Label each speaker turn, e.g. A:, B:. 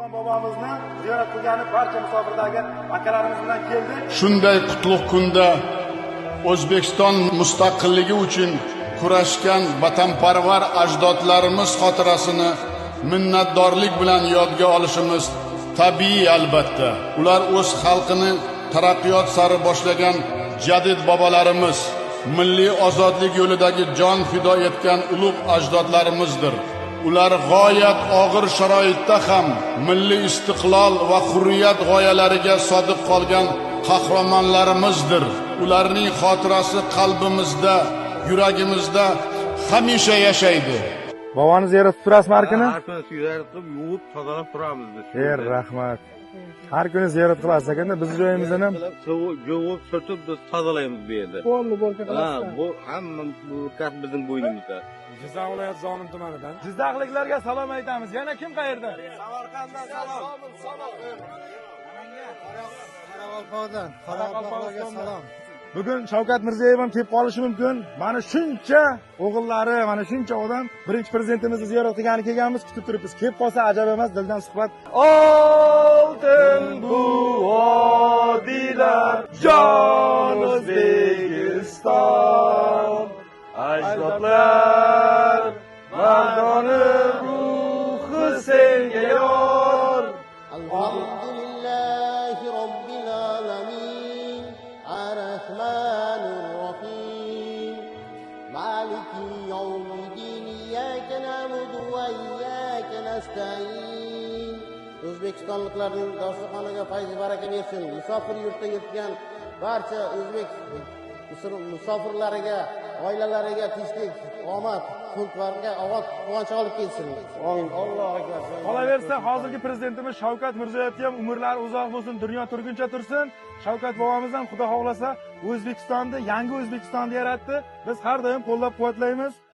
A: O'zbekiston bobomizni ziyorat qilgani barcha musofirdagi akalarimiz bilan keldik.
B: Shunday qutlug' kunda O'zbekiston mustaqilligi uchun kurashgan vatanparvar ajdodlarimiz xotirasini minnatdorlik bilan yodga olishimiz tabiiy albatta. Ular o'z xalqini taraqqiyot sari boshlagan jadid bobolarimiz, milliy ozodlik yo'lidagi jon fido etgan ulug' ajdodlarimizdir. Ular g'oyat og'ir sharoitda ham milliy istiqlol va hurriyat g'oyalariga sodiq qolgan qahramonlarimizdir. Ularning xotirasi qalbimizda, yuragimizda hamisha yashaydi.
A: Boboni ziyorat qilib turasizmi har kuni?
C: Har kuni ziyorat qilib, yuvib, tozalab turamiz biz.
A: Rahmat. Har kuni ziyorat qilasiz ekanda, biz joyimizdan ham
C: yuvib, surtib biz tozalaymiz bu yerda. Ha, bu hamma burkat bizning bo'ynimizda.
A: Jizzax viloyati Zomin tumanidan. Jizzaxliklarga salom aytamiz. Yana kim qayerda? Samarqanddan salom. Qoraqalpog'istonga salom. Bugun Shavkat Mirziyoyev ham kelib qolishi mumkin. Mana shuncha o'g'illari, mana shuncha odam birinchi prezidentimizni ziyorat qilgani kelganmiz, kutib turibmiz. Kelib qolsa ajab emas, dildan suhbat. Oltin bu vodilar, jon O'zbekiston. Ajdodlar mardoni ruhi senga yor.
D: Alhamdulillahi robbil alamin, arrahmanir rohim, maliki yawmiddin, iyyaka na'budu va iyyaka nasta'in. O'zbekistonliklarning dasturxoniga fayz baraka bersin. Musofir yurtda yurgan barcha o'zbek musofirlariga, oilalariga tinchlik, omad, xulqlarga avval quvonch olib kelsin. Amin. Allohu akbar.
A: Qolaversa, hozirgi prezidentimiz Shavkat Mirziyoyev ham umrlari uzoq bo'lsin, dunyo turguncha tursin. Shavkat bobomiz ham xudo xohlasa O'zbekistonni, yangi O'zbekistonni yaratdi. Biz har doim qo'llab-quvvatlaymiz.